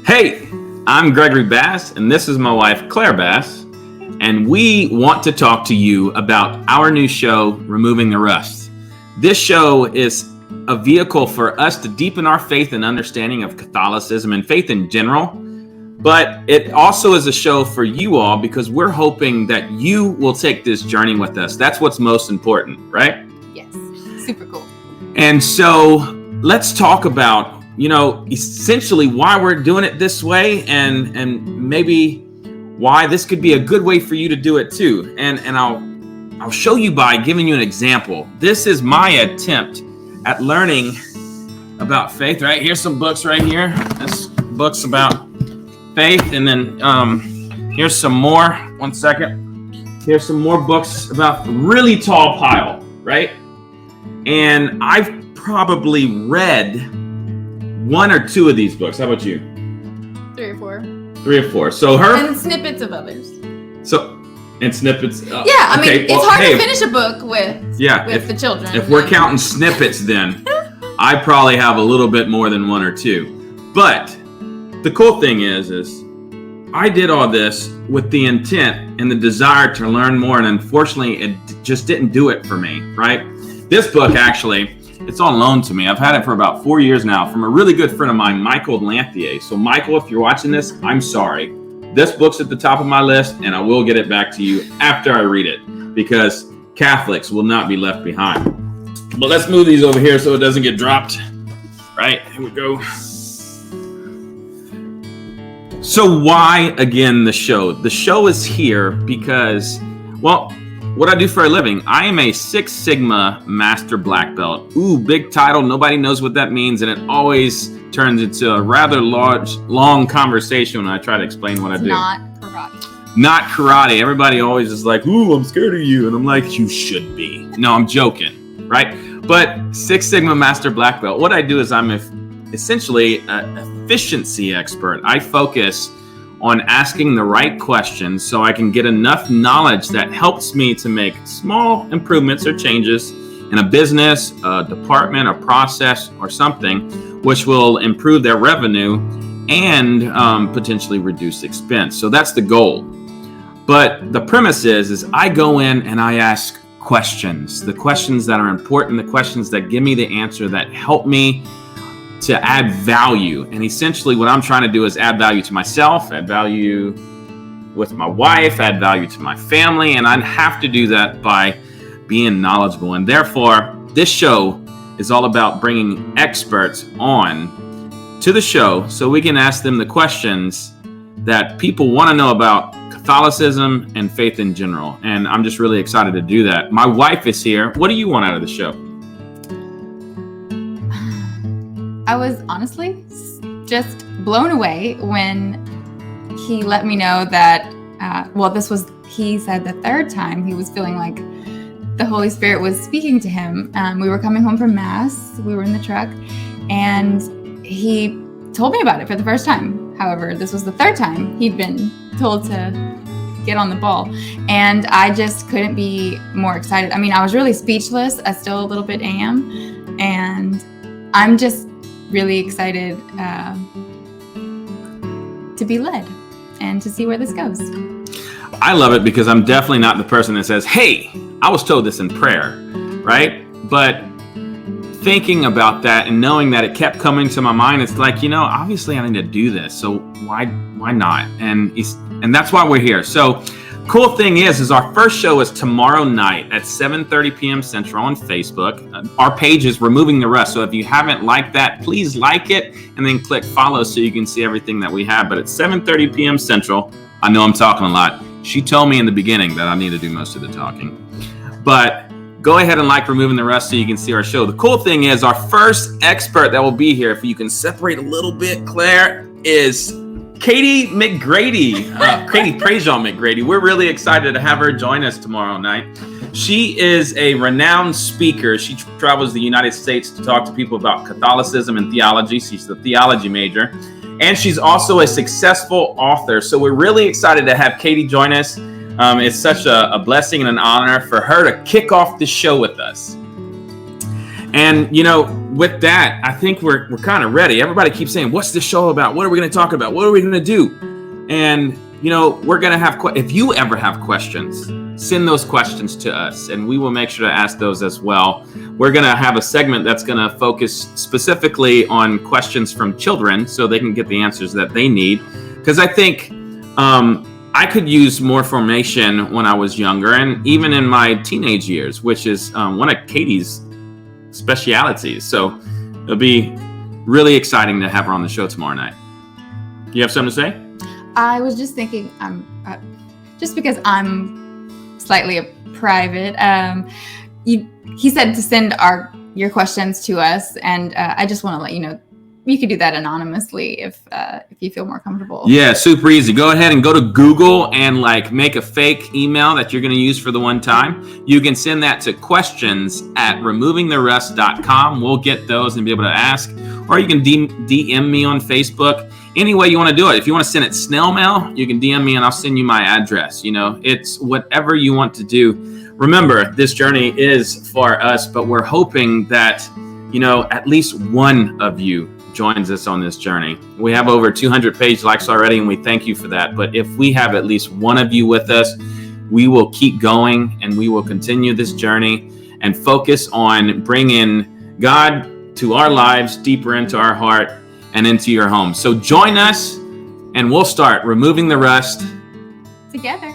Hey, I'm Gregory Bass, and this is my wife, Claire Bass, and we want to talk to you about our new show, Removing the Rust. This show is a vehicle for us to deepen our faith and understanding of Catholicism and faith in general, but it also is a show for you all because we're hoping that you will take this journey with us. That's what's most important, right? Yes, super cool. And so let's talk about essentially why we're doing it this way and maybe why this could be a good way for you to do it too. And I'll show you by giving you an example. This is my attempt at learning about faith, right? Here's some books right here. This book's about faith. And then here's some more. One second. Here's some more books about the really tall pile, right? And I've probably read one or two of these books. How about you? 3 or 4. 3 or 4. So and snippets of others. And snippets. Mean, it's hard to finish a book with the children. If we're counting snippets, then I probably have a little bit more than 1 or 2. But the cool thing is I did all this with the intent and the desire to learn more, and unfortunately, it just didn't do it for me. Right? This book actually. It's on loan to me. I've had it for about 4 years now from a really good friend of mine, Michael Lanthier. So Michael, if you're watching this, I'm sorry. This book's at the top of my list, and I will get it back to you after I read it because Catholics will not be left behind. But let's move these over here so it doesn't get dropped. Right, here we go. So why, again, the show? The show is here because, what I do for a living, I am a 6 Sigma Master Black Belt. Ooh, big title. Nobody knows what that means, and it always turns into a rather long conversation when I try to explain what I do. Not karate. Not karate. Everybody always is like, ooh, I'm scared of you. And I'm like, you should be. No, I'm joking, right? But 6 Sigma Master Black Belt, what I do is I'm essentially an efficiency expert. I focus on asking the right questions so I can get enough knowledge that helps me to make small improvements or changes in a business, a department, a process, or something, which will improve their revenue and potentially reduce expense. So that's the goal. But the premise is I go in and I ask questions, the questions that are important, the questions that give me the answer that help me to add value. And essentially what I'm trying to do is add value to myself, add value with my wife, add value to my family, and I have to do that by being knowledgeable. And therefore, this show is all about bringing experts on to the show so we can ask them the questions that people want to know about Catholicism and faith in general. And I'm just really excited to do that. My wife is here. What do you want out of the show? I was honestly just blown away when he let me know that, he said the 3rd time he was feeling like the Holy Spirit was speaking to him. We were coming home from Mass, we were in the truck, and he told me about it for the first time. However, this was the 3rd time he'd been told to get on the ball, and I just couldn't be more excited. I mean, I was really speechless. I still a little bit am, and I'm just really excited to be led and to see where this goes. I love it because I'm definitely not the person that says, hey, I was told this in prayer, right? But thinking about that and knowing that it kept coming to my mind, it's like, obviously I need to do this. So why not? And that's why we're here. So cool thing is our first show is tomorrow night at 7:30 p.m. Central on Facebook. Our page is Removing the Rust. So if you haven't liked that, please like it and then click follow so you can see everything that we have. But at 7:30 p.m. Central, I know I'm talking a lot. She told me in the beginning that I need to do most of the talking. But go ahead and like Removing the Rust so you can see our show. The cool thing is our first expert that will be here, if you can separate a little bit, Claire, is Katie McGrady, Katie Prejean McGrady. We're really excited to have her join us tomorrow night. She is a renowned speaker. She travels the United States to talk to people about Catholicism and theology. She's the theology major. And she's also a successful author. So we're really excited to have Katie join us. It's such a blessing and an honor for her to kick off this show with us. And, with that, I think we're kind of ready. Everybody keeps saying, what's this show about? What are we going to talk about? What are we going to do? And, we're going to have, if you ever have questions, send those questions to us and we will make sure to ask those as well. We're going to have a segment that's going to focus specifically on questions from children so they can get the answers that they need. Because I think I could use more information when I was younger and even in my teenage years, which is one of Katie's specialities. So it'll be really exciting to have her on the show tomorrow night. You have something to say? I was just thinking, just because I'm slightly a private, he said to send your questions to us, and I just want to let you know you could do that anonymously if you feel more comfortable. Yeah, super easy. Go ahead and go to Google and make a fake email that you're going to use for the one time. You can send that to questions@removingtherust.com. We'll get those and be able to ask. Or you can DM me on Facebook. Any way you want to do it. If you want to send it snail mail, you can DM me and I'll send you my address. It's whatever you want to do. Remember, this journey is for us, but we're hoping that, at least one of you joins us on this journey. We have over 200 page likes already, and we thank you for that. But if we have at least one of you with us, we will keep going and we will continue this journey and focus on bringing God to our lives, deeper into our heart and into your home. So join us and we'll start removing the rust together.